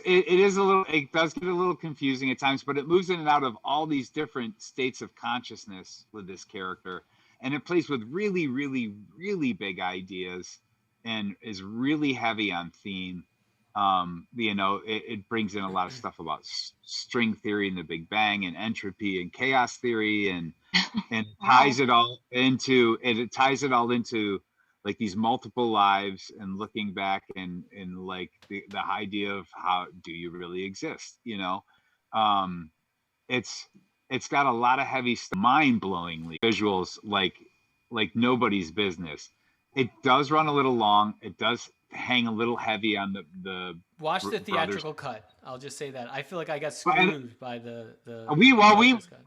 does get a little confusing at times, but it moves in and out of all these different states of consciousness with this character, and it plays with really, really, really big ideas, and is really heavy on theme. You know, it brings in a lot of stuff about string theory and the Big Bang and entropy and chaos theory, and ties it all into like these multiple lives and looking back and like the idea of how do you really exist, you know. It's got a lot of heavy mind-blowingly visuals like nobody's business. It does run a little long. It does hang a little heavy on the Watch the theatrical cut. I'll just say that. I feel like I got Well, and- screwed by the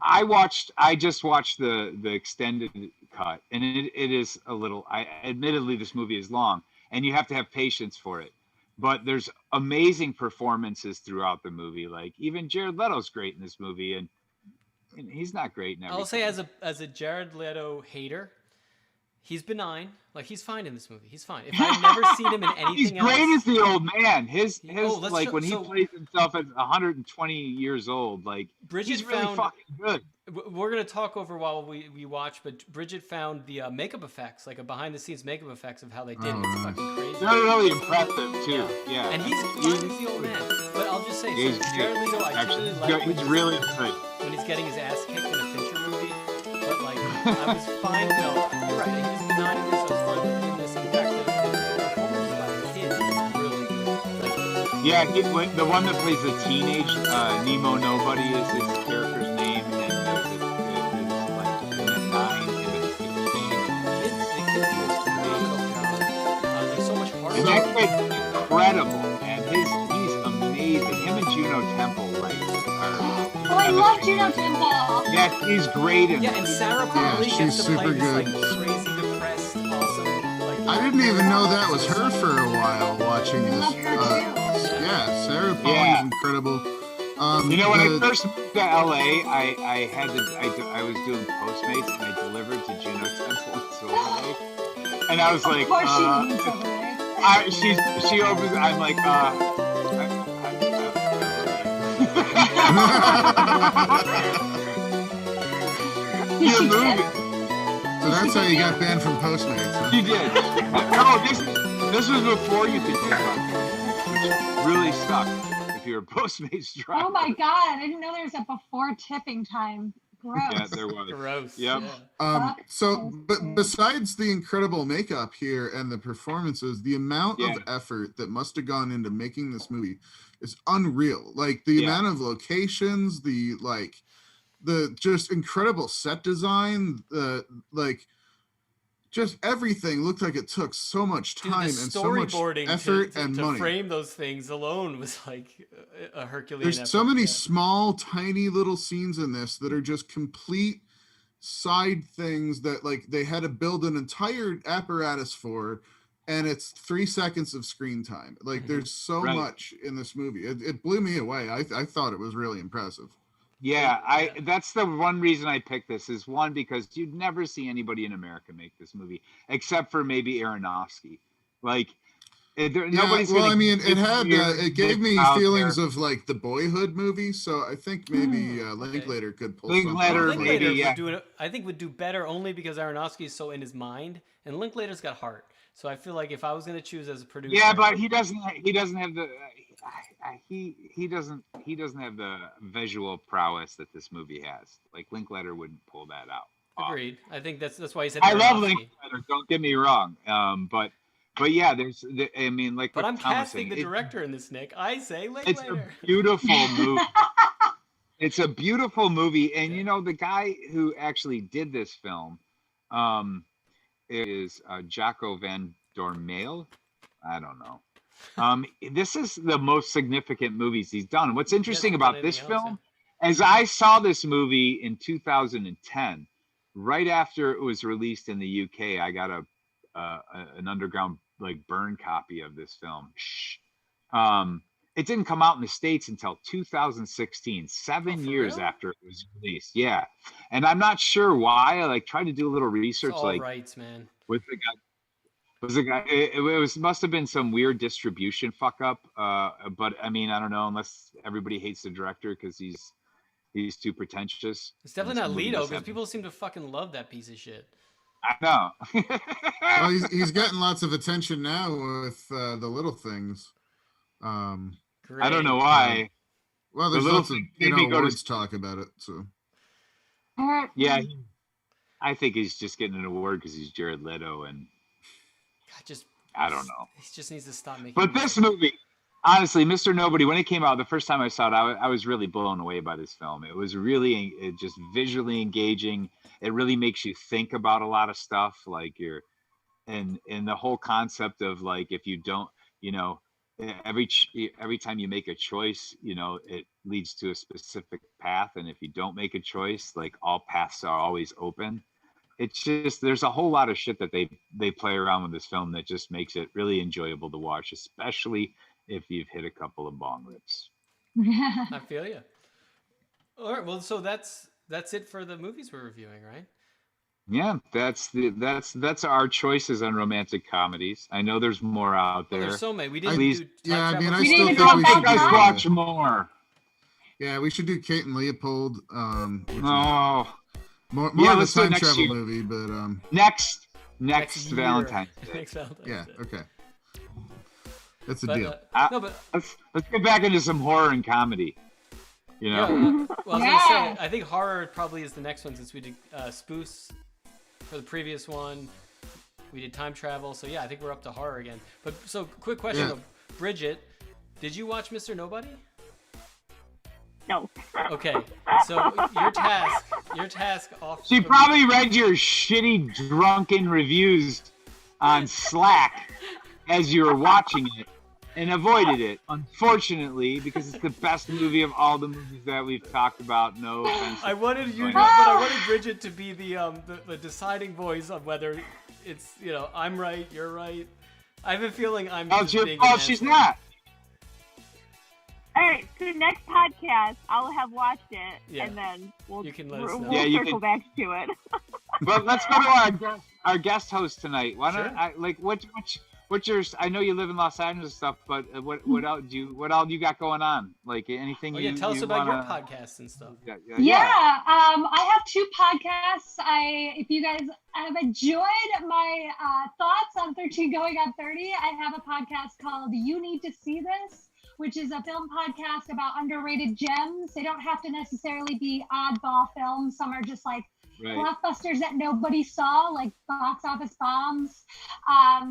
I just watched the extended cut, and it is a little. Admittedly, this movie is long, and you have to have patience for it. But there's amazing performances throughout the movie. Like even Jared Leto's great in this movie, and he's not great in everything. I'll say as a Jared Leto hater, he's benign. Like he's fine in this movie. He's fine. If I've never seen him in anything He's else, great as the old man. His like when he so- plays himself at 120 years old, like Bridget he's really found- fucking good. We're gonna talk over while we watch, but Bridget found the makeup effects, like a behind the scenes makeup effects of how they did it. It's fucking crazy. They're really impressive too. Yeah. And he's fine as the old man. But I'll just say, He's so Jared good. Leto, I Actually, really like he's really good. when he's getting his ass kicked in a Fincher movie. But like, I was fine. No, you're right. He was benign in this. I was fine with him in this. In fact, the performance by the kid is really good. Like, Yeah, the one that plays the teenage Nemo Nobody is his character's name, and there's like in the 9 and the 15. there's so much heart. And that kid's incredible, and he's amazing. Him and Juno Temple, like, Oh, I love Juno Temple. yeah, he's great in Yeah, and Sarah Pauli she's gets to play super this like good. crazy, depressed, awesome. Like, I didn't even know that was her for a while watching this. Yeah, Sarah Paul's Yeah. incredible. You know, when I first moved to LA, I was doing Postmates, and I delivered to Juno Temple in Silver Lake, and I was like, Of course she needs Silver Lake. she opens, I'm like, Your movie. So that's how you got banned from Postmates. Huh? You did. No, this was before you could tip up, which really sucked if you're a Postmates driver. Oh my god, I didn't know there was a before tipping time. Gross. Yeah, there was. Gross. Yep. But besides the incredible makeup here and the performances, the amount of effort that must have gone into making this movie is unreal. Like the amount of locations, the just incredible set design, just everything looked like it took so much time and so much storyboarding effort to and to money. frame those things alone was like a Herculean There's effort. so many small, tiny little scenes in this that are just complete side things that like they had to build an entire apparatus for, and it's 3 seconds of screen time. Like there's so much in this movie. It blew me away. I thought it was really impressive. Yeah, that's the one reason I picked this is one, because you'd never see anybody in America make this movie except for maybe Aronofsky. Like, nobody's well, gonna I mean, it give had you it gave me out feelings there. of like the Boyhood movie, so I think maybe Linklater could pull Linklater, something. maybe, yeah. I think would do better only because Aronofsky is so in his mind, and Linklater's got heart. So I feel like if I was going to choose as a producer, Yeah, but he doesn't have the he doesn't have the visual prowess that this movie has. Like Linklater wouldn't pull that out. Agreed. I think that's why he said. I love Aronofsky. Linklater. Don't get me wrong. But yeah, I mean, like. But what I'm Tom was casting saying, the director in this, Nick. I say It's Linklater. a beautiful movie. It's a beautiful movie, and you know the guy who actually did this film, is Jaco van Dormael. I don't know. This is the most significant movies he's done. What's interesting about this film, as I saw this movie in 2010, right after it was released in the UK, I got an underground like burn copy of this film. It didn't come out in the States until 2016, 7 years after it was released. Yeah. And I'm not sure why. I like tried to do a little research. It's all like rights, man. with the guy. It must have been some weird distribution fuck up. But I mean, I don't know, unless everybody hates the director because he's too pretentious. It's definitely not This movie Leto does because have- people seem to fucking love that piece of shit. I know. Well, he's getting lots of attention now with the little things. I don't know why. Well, The there's little lots of thing made me go to awards talk about it. So yeah, I think he's just getting an award because he's Jared Leto, and I don't know. He just needs to stop making. But this movie, honestly, Mr. Nobody, when it came out the first time I saw it, I was really blown away by this film. It was really just visually engaging. It really makes you think about a lot of stuff, like and the whole concept of like if you don't, every time you make a choice, it leads to a specific path, and if you don't make a choice, like all paths are always open. It's just there's a whole lot of shit that they play around with this film that just makes it really enjoyable to watch, especially if you've hit a couple of bong rips. I feel you. All right, well, so that's it for the movies we're reviewing, right? Yeah, that's our choices on romantic comedies. I know there's more out there. There's so many. We didn't Please, do. yeah, I mean, I We still didn't think even we talk should about do, watch more. Yeah, we should do Kate and Leopold. Which is Oh, more yeah, of a let's do it time next travel year. movie, but next year. Valentine's Day. Next Valentine's yeah, Day. okay, that's a But, deal. no, but Let's get back into some horror and comedy. yeah. Well, I was gonna say, I think horror probably is the next one since we did spoofs for the previous one. We did time travel, so yeah, I think we're up to horror again. But so, quick question, Yeah. Bridget, did you watch Mr. Nobody? No. Okay, so your task off. She probably read your shitty drunken reviews on Slack as you were watching it and avoided it, unfortunately, because it's the best movie of all the movies that we've talked about. No offense. I wanted you, but I wanted Bridget to be the deciding voice on whether it's I'm right, you're right. I have a feeling I'm. Oh, just your being fault. an She's asshole. not. All right, so next podcast, I'll have watched it, Yeah. and then we'll, You can let us know. we'll Yeah, you circle can- back to it. But let's go to our guest host tonight. Why don't Sure. what's your? I know you live in Los Angeles and stuff, but what else you got going on? Like anything? Oh yeah, tell us about your wanna- podcasts and stuff. Yeah, I have 2 podcasts. If you guys have enjoyed my thoughts on 13 Going on 30, I have a podcast called You Need to See This, which is a film podcast about underrated gems. They don't have to necessarily be oddball films. Some are just like blockbusters that nobody saw, like box office bombs.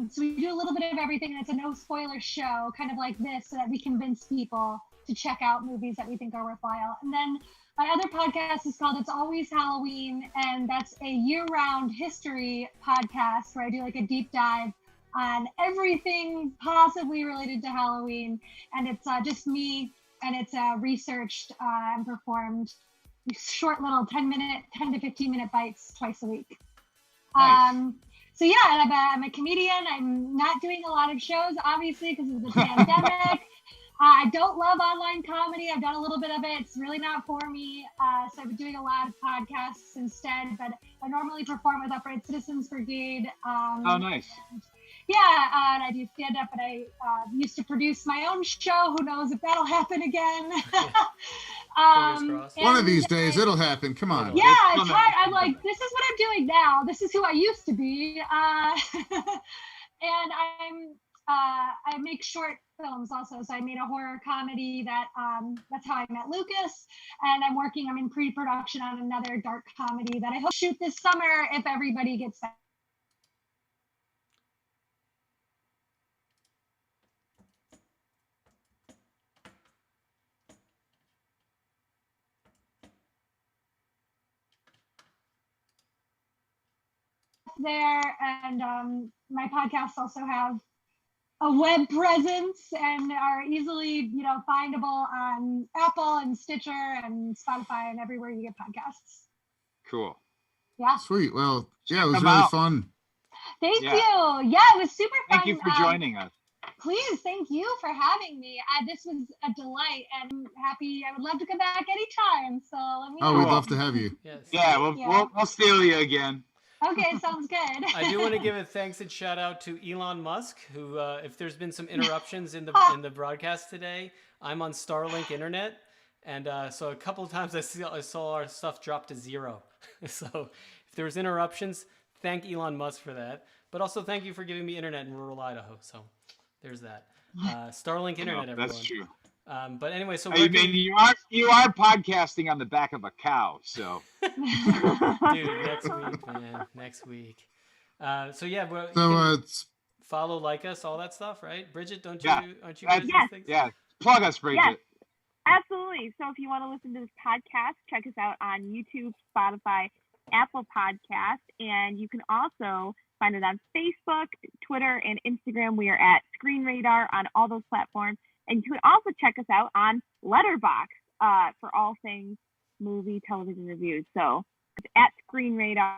So we do a little bit of everything, and it's a no spoiler show, kind of like this, so that we convince people to check out movies that we think are worthwhile. And then my other podcast is called It's Always Halloween, and that's a year-round history podcast where I do like a deep dive on everything possibly related to Halloween, and it's just me, and it's researched and performed short little 10 to 15 minute bites twice a week. Nice. So yeah, I'm a comedian. I'm not doing a lot of shows, obviously, because of the pandemic. I don't love online comedy. I've done a little bit of it. It's really not for me. So I've been doing a lot of podcasts instead, but I normally perform with Upright Citizens Brigade. Oh, nice. Yeah, and I do stand up, and I used to produce my own show. Who knows if that'll happen again? One of these days, it'll happen. Come on. Yeah, it's hard. I'm like, this is what I'm doing now. This is who I used to be. And I make short films also. So I made a horror comedy that's how I met Lucas. And I'm in pre-production on another dark comedy that I hope to shoot this summer if everybody gets back. There, and my podcasts also have a web presence and are easily findable on Apple and Stitcher and Spotify and everywhere you get podcasts. Cool. Yeah. Sweet. Well, yeah, it was Come really out. fun. Thank Yeah. you. Yeah, it was super fun. Thank you for joining us. Please, thank you for having me. This was a delight, and I'm happy. I would love to come back anytime. So let me know. Oh, we'd love to have you. Yes. Yeah, Thank you. we'll steal you again. Okay, sounds good. I do want to give a thanks and shout out to Elon Musk, who, if there's been some interruptions in the broadcast today, I'm on Starlink internet, and so a couple of times I saw our stuff drop to 0. So if there was interruptions, thank Elon Musk for that. But also thank you for giving me internet in rural Idaho. So there's that. Starlink internet, everyone. That's true. But anyway, so I mean, you are podcasting on the back of a cow, so. Dude, next week, man, next week. So yeah, well, So it's follow, like us, all that stuff, right? Bridget, aren't you Yes. guys these things? Yeah, plug us, Bridget. Yes, absolutely. So if you want to listen to this podcast, check us out on YouTube, Spotify, Apple Podcast, and you can also find it on Facebook, Twitter, and Instagram. We are at Screen Radar on all those platforms. And you can also check us out on Letterboxd for all things movie, television reviews. So it's at Screen Radar.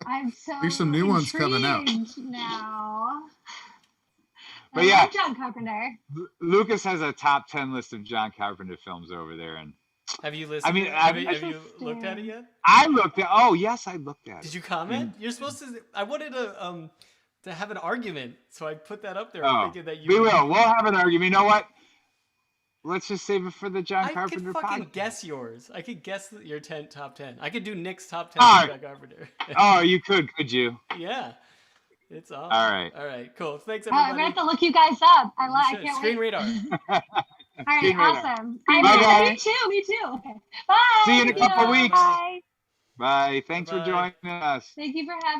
I'm so There's some new ones coming out intrigued now. But I yeah, love John Carpenter. Lucas has a top 10 list of John Carpenter films over there, and have you listened? I mean, have you looked at it yet? I looked at. Oh yes, I looked at it. Did you comment? You're supposed to. I wanted to have an argument, so I put that up there, thinking that you. We will. We'll have an argument. You know what? Let's just save it for the John Carpenter podcast. I could fucking podcast. guess yours. I could guess your top 10. I could do Nick's top 10 All for right. John Carpenter. Oh, you could you? Yeah. It's on. All right. All right. Cool. Thanks, I'm everybody. gonna have to look you guys up. I can't Screen wait. Radar. All right, Screen Radar. awesome. Bye, Me guys. too. Okay. Bye. See you in a couple weeks. Bye. Bye. Thanks for Bye. joining us. Thank you for having